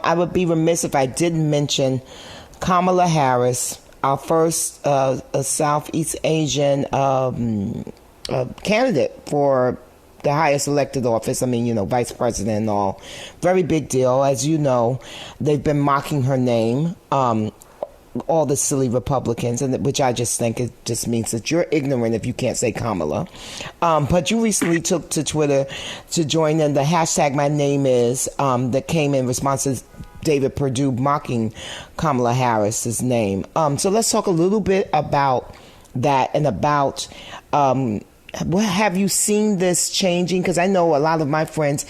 I would be remiss if I didn't mention Kamala Harris, our first Southeast Asian candidate for the highest elected office. I mean, vice president and all. Very big deal. As you know, they've been mocking her name, all the silly Republicans, and which I just think it just means that you're ignorant if you can't say Kamala. But you recently took to Twitter to join in the hashtag My Name Is that came in response to David Perdue mocking Kamala Harris's name. So let's talk a little bit about that and about have you seen this changing? Because I know a lot of my friends,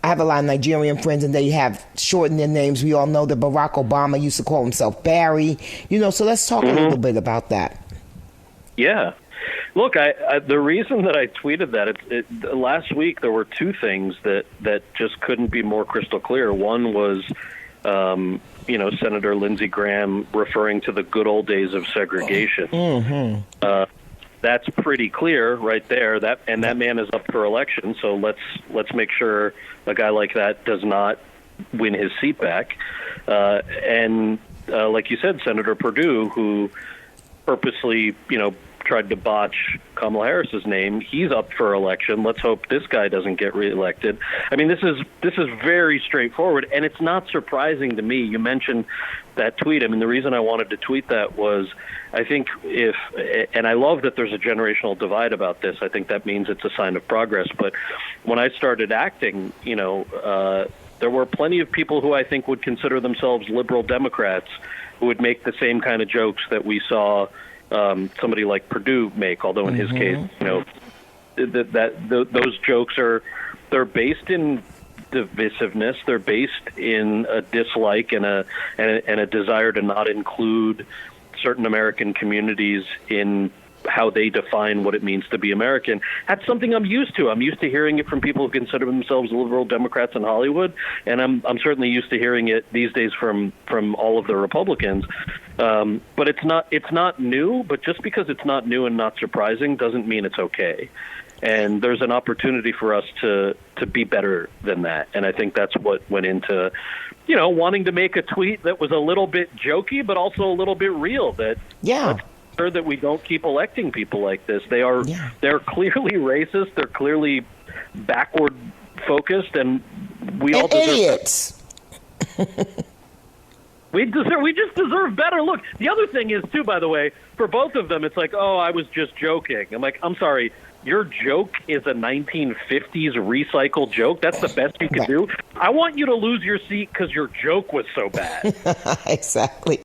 I have a lot of Nigerian friends, and they have shortened their names. We all know that Barack Obama used to call himself Barry. So let's talk a little bit about that. Yeah. Look, the reason that I tweeted that, last week there were two things that just couldn't be more crystal clear. One was, Senator Lindsey Graham referring to the good old days of segregation. Mm-hmm. That's pretty clear right there. That man is up for election. So let's make sure a guy like that does not win his seat back. And like you said, Senator Perdue, who purposely, tried to botch Kamala Harris's name, he's up for election. Let's hope this guy doesn't get reelected. I mean, this is very straightforward, and it's not surprising to me. You mentioned that tweet. I mean, the reason I wanted to tweet that was I think and I love that there's a generational divide about this. I think that means it's a sign of progress. But when I started acting, there were plenty of people who I think would consider themselves liberal Democrats who would make the same kind of jokes that we saw somebody like Perdue make, although in his case, those jokes they're based in divisiveness. They're based in a dislike and a desire to not include certain American communities in how they define what it means to be American. That's something I'm used to. I'm used to hearing it from people who consider themselves liberal Democrats in Hollywood, and I'm certainly used to hearing it these days from all of the Republicans. But it's not new. But just because it's not new and not surprising doesn't mean it's okay. And there's an opportunity for us to be better than that. And I think that's what went into, wanting to make a tweet that was a little bit jokey, but also a little bit real. That let's sure that we don't keep electing people like this. They're clearly racist. They're clearly backward focused, and we all deserve idiots. We just deserve better. Look, the other thing is too, by the way, for both of them, it's like, oh, I was just joking. I'm like, I'm sorry. Your joke is a 1950s recycled joke. That's the best you can do. I want you to lose your seat because your joke was so bad. Exactly.